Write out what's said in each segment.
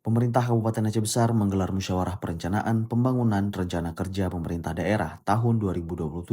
Pemerintah Kabupaten Aceh Besar menggelar musyawarah perencanaan pembangunan rencana kerja pemerintah daerah tahun 2027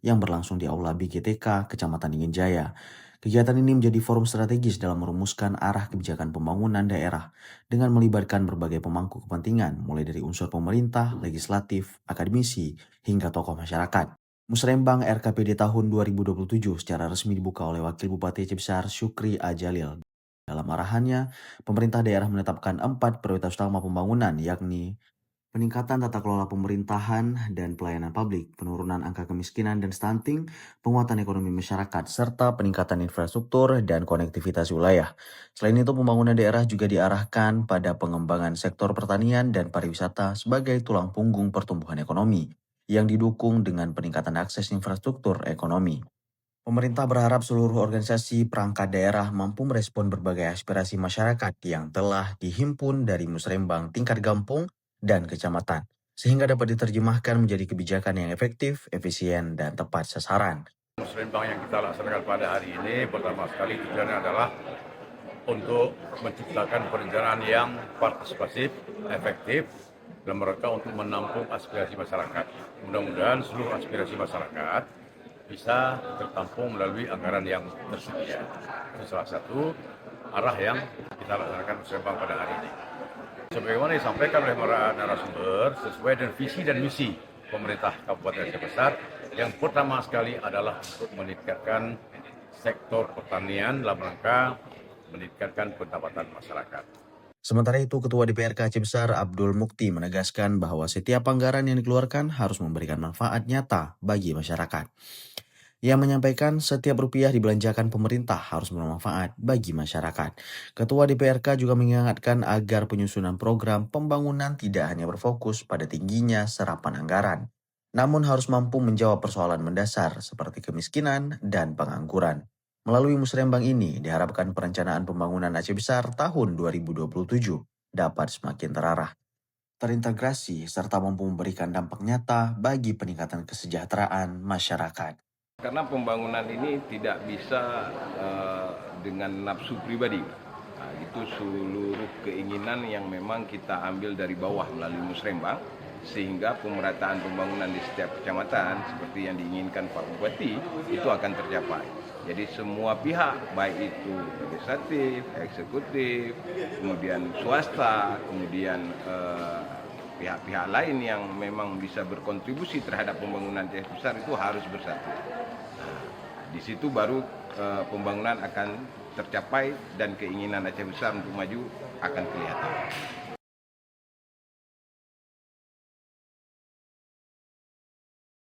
yang berlangsung di Aula BGTK Kecamatan Ingin Jaya. Kegiatan ini menjadi forum strategis dalam merumuskan arah kebijakan pembangunan daerah dengan melibatkan berbagai pemangku kepentingan mulai dari unsur pemerintah, legislatif, akademisi, hingga tokoh masyarakat. Musrembang RKPD tahun 2027 secara resmi dibuka oleh Wakil Bupati Aceh Besar Syukri Ajalil. Dalam arahannya, pemerintah daerah menetapkan 4 prioritas utama pembangunan, yakni peningkatan tata kelola pemerintahan dan pelayanan publik, penurunan angka kemiskinan dan stunting, penguatan ekonomi masyarakat, serta peningkatan infrastruktur dan konektivitas wilayah. Selain itu, pembangunan daerah juga diarahkan pada pengembangan sektor pertanian dan pariwisata sebagai tulang punggung pertumbuhan ekonomi, yang didukung dengan peningkatan akses infrastruktur ekonomi. Pemerintah berharap seluruh organisasi perangkat daerah mampu merespon berbagai aspirasi masyarakat yang telah dihimpun dari musrembang tingkat kampung dan kecamatan, sehingga dapat diterjemahkan menjadi kebijakan yang efektif, efisien, dan tepat sasaran. Musrembang yang kita laksanakan pada hari ini pertama sekali tujuannya adalah untuk menciptakan perencanaan yang partisipatif, efektif, dalam rangka untuk menampung aspirasi masyarakat. Mudah-mudahan seluruh aspirasi masyarakat bisa tertampung melalui anggaran yang tersedia. Itu salah satu arah yang kita laksanakan musrembang pada hari ini. Sebagaimana disampaikan oleh para narasumber, sesuai dengan visi dan misi pemerintah Kabupaten Aceh Besar, yang pertama sekali adalah untuk meningkatkan sektor pertanian dalam rangka meningkatkan pendapatan masyarakat. Sementara itu, Ketua DPRK Aceh Besar Abdul Mukti menegaskan bahwa setiap anggaran yang dikeluarkan harus memberikan manfaat nyata bagi masyarakat. Ia menyampaikan setiap rupiah dibelanjakan pemerintah harus bermanfaat bagi masyarakat. Ketua DPRK juga mengingatkan agar penyusunan program pembangunan tidak hanya berfokus pada tingginya serapan anggaran, namun harus mampu menjawab persoalan mendasar seperti kemiskinan dan pengangguran. Melalui musrembang ini, diharapkan perencanaan pembangunan Aceh Besar tahun 2027 dapat semakin terarah, terintegrasi, serta mampu memberikan dampak nyata bagi peningkatan kesejahteraan masyarakat. Karena pembangunan ini tidak bisa dengan nafsu pribadi. Nah, itu seluruh keinginan yang memang kita ambil dari bawah melalui musrembang, sehingga pemerataan pembangunan di setiap kecamatan seperti yang diinginkan Pak Bupati itu akan tercapai. Jadi semua pihak, baik itu legislatif, eksekutif, kemudian swasta, kemudian pihak-pihak lain yang memang bisa berkontribusi terhadap pembangunan Aceh Besar itu harus bersatu. Di situ baru pembangunan akan tercapai dan keinginan Aceh Besar untuk maju akan kelihatan.